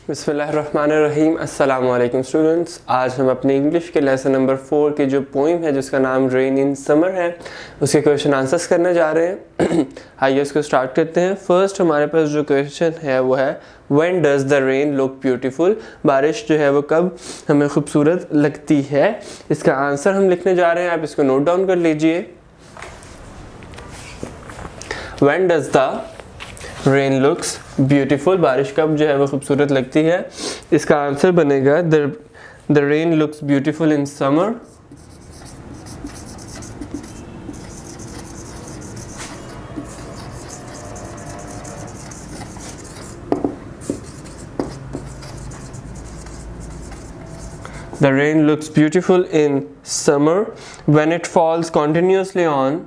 बिस्मिल्लाहिर्रहमानिर्रहीम। अस्सलाम वालेकुम स्टूडेंट्स। आज हम अपने इंग्लिश के लेसन नंबर 4 के जो पोइम है जिसका नाम रेन इन समर है उसके क्वेश्चन आंसर्स करने जा रहे हैं। आइए इसको स्टार्ट करते हैं। फर्स्ट हमारे पास जो क्वेश्चन है वो है when does the rain look beautiful. बारिश जो है वो कब हमें खूबसूरत लगती है। इसका आंसर हम लिखने जा रहे हैं, आप इसको नोट डाउन कर लीजिए। When does the rain looks beautiful, बारिश कब जो है वो खूबसूरत लगती है। इसका आंसर बनेगा the rain looks beautiful in summer. The rain looks beautiful in summer when it falls continuously on,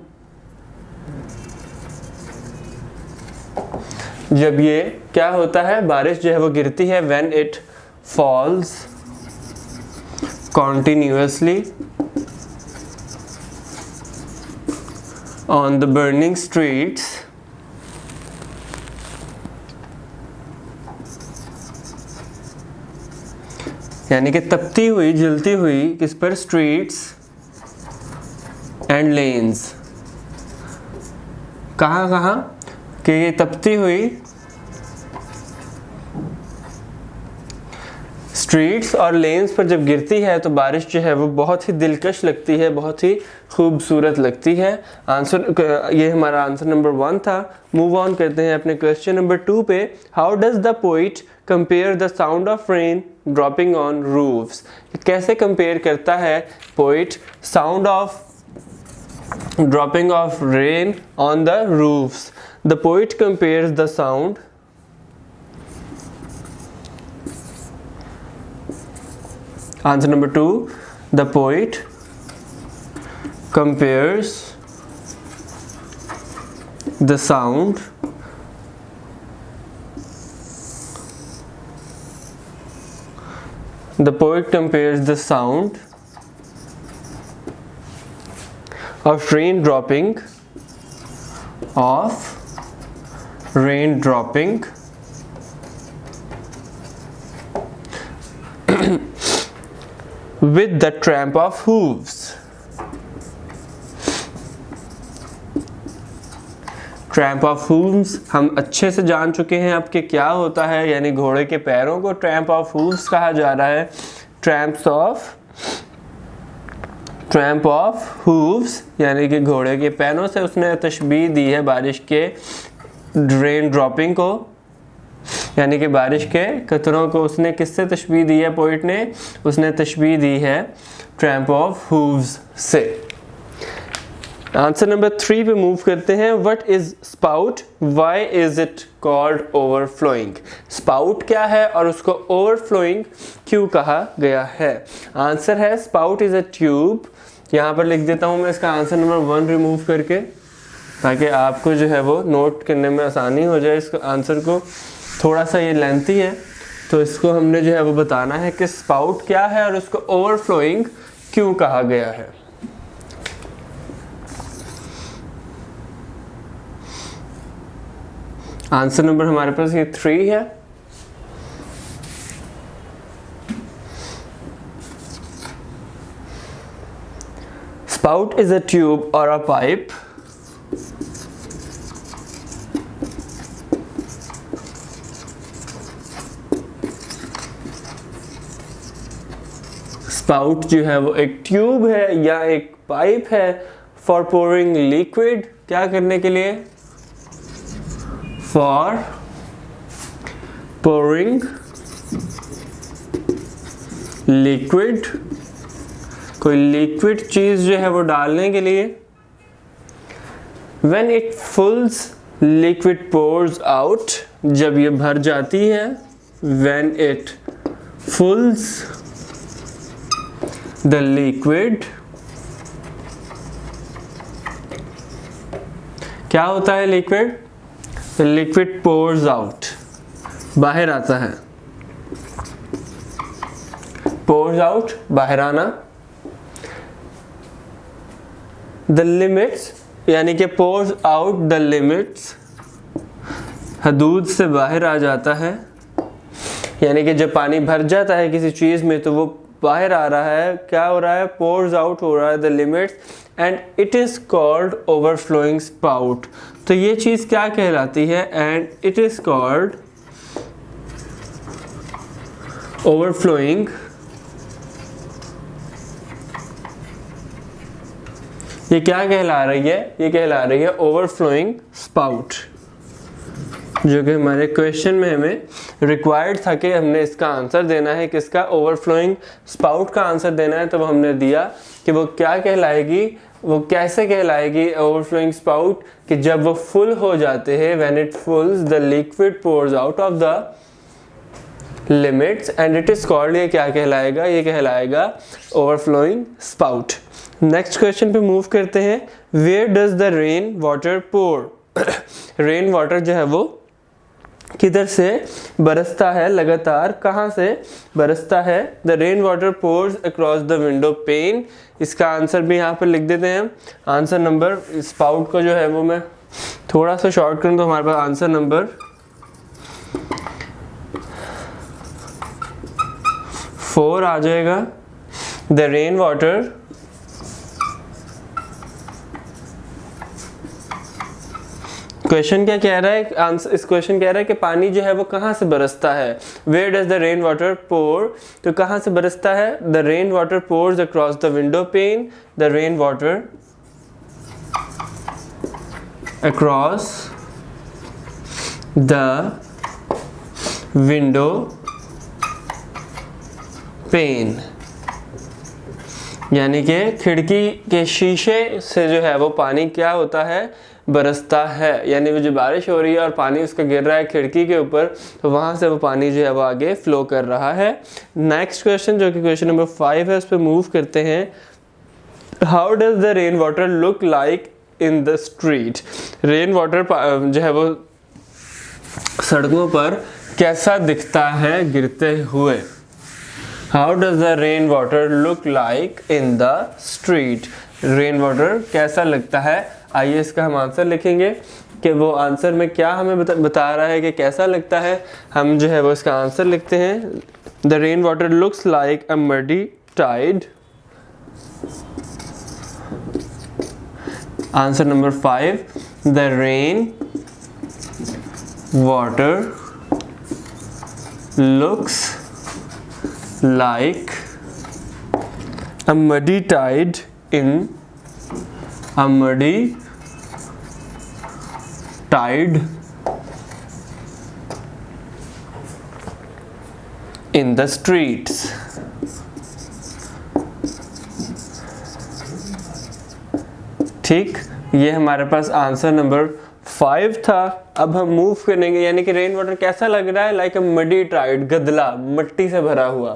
जब ये क्या होता है, बारिश जो है वो गिरती है when it falls continuously on the burning streets, यानी कि तपती हुई जलती हुई किस पर, स्ट्रीट्स एंड लेन्स। कहाँ कि ये तपती हुई स्ट्रीट्स और लेन्स पर जब गिरती है तो बारिश जो है वो बहुत ही दिलकश लगती है, बहुत ही खूबसूरत लगती है। आंसर ये हमारा आंसर नंबर 1 था। मूव ऑन करते हैं अपने क्वेश्चन नंबर 2 पे। How does the poet compare the sound of rain dropping on roofs. कैसे कंपेयर करता है poet sound of dropping of rain on the roofs. The poet compares the sound answer number 2. The poet compares the sound of rain dropping with the tramp of hooves. Tramp of hooves हम अच्छे से जान चुके हैं अब कि क्या होता है, यानी घोड़े के पैरों को ट्रैम्प ऑफ हूव्स कहा जा रहा है। ट्रैम्प ऑफ हूव्स यानी कि घोड़े के पैरों से उसने तशबीह दी है बारिश के रेन ड्रॉपिंग को, यानी कि बारिश के कतरों को उसने किससे तशबीह दी है पोइट ने, उसने तशबीह दी है ट्रैम्प ऑफ हूव्स से। आंसर नंबर 3 पे मूव करते हैं। What is spout, why is it called overflowing. Spout क्या है और उसको ओवरफ्लोइंग क्यों कहा गया है। आंसर है स्पाउट इज अ ट्यूब। यहाँ पर लिख देता हूँ मैं इसका आंसर नंबर 1 रिमूव करके, ताकि आपको जो है वो नोट करने में आसानी हो जाए। इसको आंसर को थोड़ा सा ये लेंथी है तो इसको हमने जो है वो बताना है कि स्पाउट क्या है और उसको ओवरफ्लोइंग क्यों कहा गया है। आंसर नंबर हमारे पास ये 3 है। Spout is a tube or a pipe spout जो है वो एक ट्यूब है या एक पाइप है फॉर पोरिंग लिक्विड, क्या करने के लिए, फॉर पोरिंग लिक्विड, कोई लिक्विड चीज जो है वो डालने के लिए। When it fulls liquid pours out, जब ये भर जाती है, when it fulls the liquid, क्या होता है liquid, the liquid pours out, बाहर आता है, pours out बाहर आना। the limits यानी कि pours out the limits, हदूद से बाहर आ जाता है। यानी कि जब पानी भर जाता है किसी चीज़ में तो वो बाहर आ रहा है, क्या हो रहा है, पोर्स आउट हो रहा है the limits, and it is called overflowing spout. तो ये चीज़ क्या कहलाती है, and it is called overflowing, ये क्या कहला रही है, ये कहला रही है ओवरफ्लोइंग स्पाउट, जो कि हमारे क्वेश्चन में हमें रिक्वायर्ड था कि हमने इसका आंसर देना है, किसका, ओवरफ्लोइंग स्पाउट का आंसर देना है। तो वो हमने दिया कि वो क्या कहलाएगी, वो कैसे कहलाएगी ओवरफ्लोइंग स्पाउट, कि जब वो फुल हो जाते हैं, when it fills the liquid pours out of the limits and it is called, ये क्या कहलाएगा, ये कहलाएगा ओवरफ्लोइंग स्पाउट। नेक्स्ट क्वेश्चन पे मूव करते हैं, where does the rain water pour, rain water जो है वो किधर से बरसता है, लगातार कहाँ से बरसता है, the rain water pours across the window pen. इसका आंसर भी यहाँ पर लिख देते हैं, आंसर नंबर, स्पाउट को जो है वो मैं थोड़ा सा शॉर्ट करूँ तो हमारे पास आंसर नंबर 4 आ जाएगा। द रेन वाटर क्वेश्चन क्या कह रहा है, आंसर इस क्वेश्चन कह रहा है कि पानी जो है वो कहाँ से बरसता है, where does the rain water pour, तो कहाँ से बरसता है, the rain water pours across the window pane, the rain water across the window pane, यानी कि खिड़की के शीशे से जो है वो पानी क्या होता है, बरसता है। यानी वो जो बारिश हो रही है और पानी उसका गिर रहा है खिड़की के ऊपर, तो वहाँ से वो पानी जो है वो आगे फ्लो कर रहा है। नेक्स्ट क्वेश्चन जो कि क्वेश्चन नंबर 5 है, उस पर मूव करते हैं। How does the rain water look like in the street, rain water जो है वो सड़कों पर कैसा दिखता है गिरते हुए। How does the rain water look like in the street, rain water कैसा लगता है। आइए इसका हम आंसर लिखेंगे कि वो आंसर में क्या हमें बता रहा है कि कैसा लगता है। हम जो है वो इसका आंसर लिखते हैं, the rain water looks like a muddy tide. Answer number 5, the rain water looks like a muddy tide in a muddy tide in the streets. ठीक, ये हमारे पास आंसर नंबर 5 था। अब हम मूव करेंगे, यानी कि रेन वाटर कैसा लग रहा है, लाइक अ मडी टाइड, गदला, मट्टी से भरा हुआ।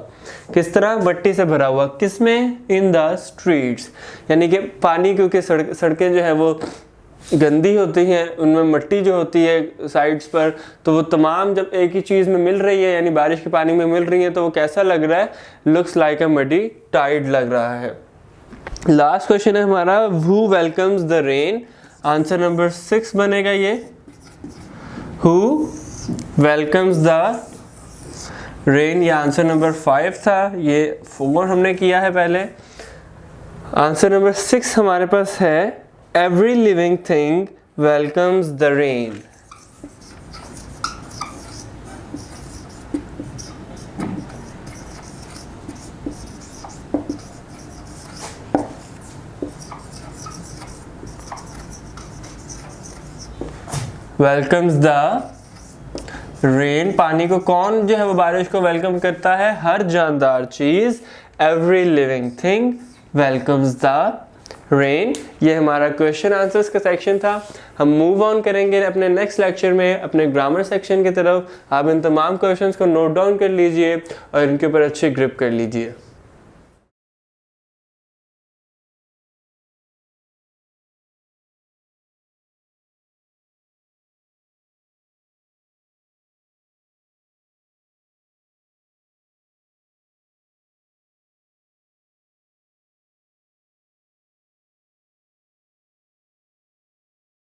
किस तरह, मट्टी से भरा हुआ, किसमें, इन द स्ट्रीट्स, यानी कि पानी, क्योंकि सड़कें जो है वो गंदी होती हैं, उनमें मट्टी जो होती है साइड्स पर, तो वो तमाम जब एक ही चीज़ में मिल रही है, यानी बारिश के पानी में मिल रही है, तो वो कैसा लग रहा है, looks like a muddy tide लग रहा है। लास्ट क्वेश्चन है हमारा, who welcomes the rain. Answer number 6 बनेगा ये, हु वेलकम्स द रेन। ये आंसर नंबर 5 था, ये 4 हमने किया है पहले। आंसर नंबर 6 हमारे पास है, every living thing welcomes the rain. Welcomes the rain, पानी को कौन जो है वो बारिश को वेलकम करता है, हर जानदार चीज, every living thing welcomes the rain. ये हमारा क्वेश्चन आंसर्स का सेक्शन था। हम मूव ऑन करेंगे अपने नेक्स्ट लेक्चर में अपने ग्रामर सेक्शन की तरफ। आप इन तमाम क्वेश्चंस को नोट डाउन कर लीजिए और इनके ऊपर अच्छी ग्रिप कर लीजिए।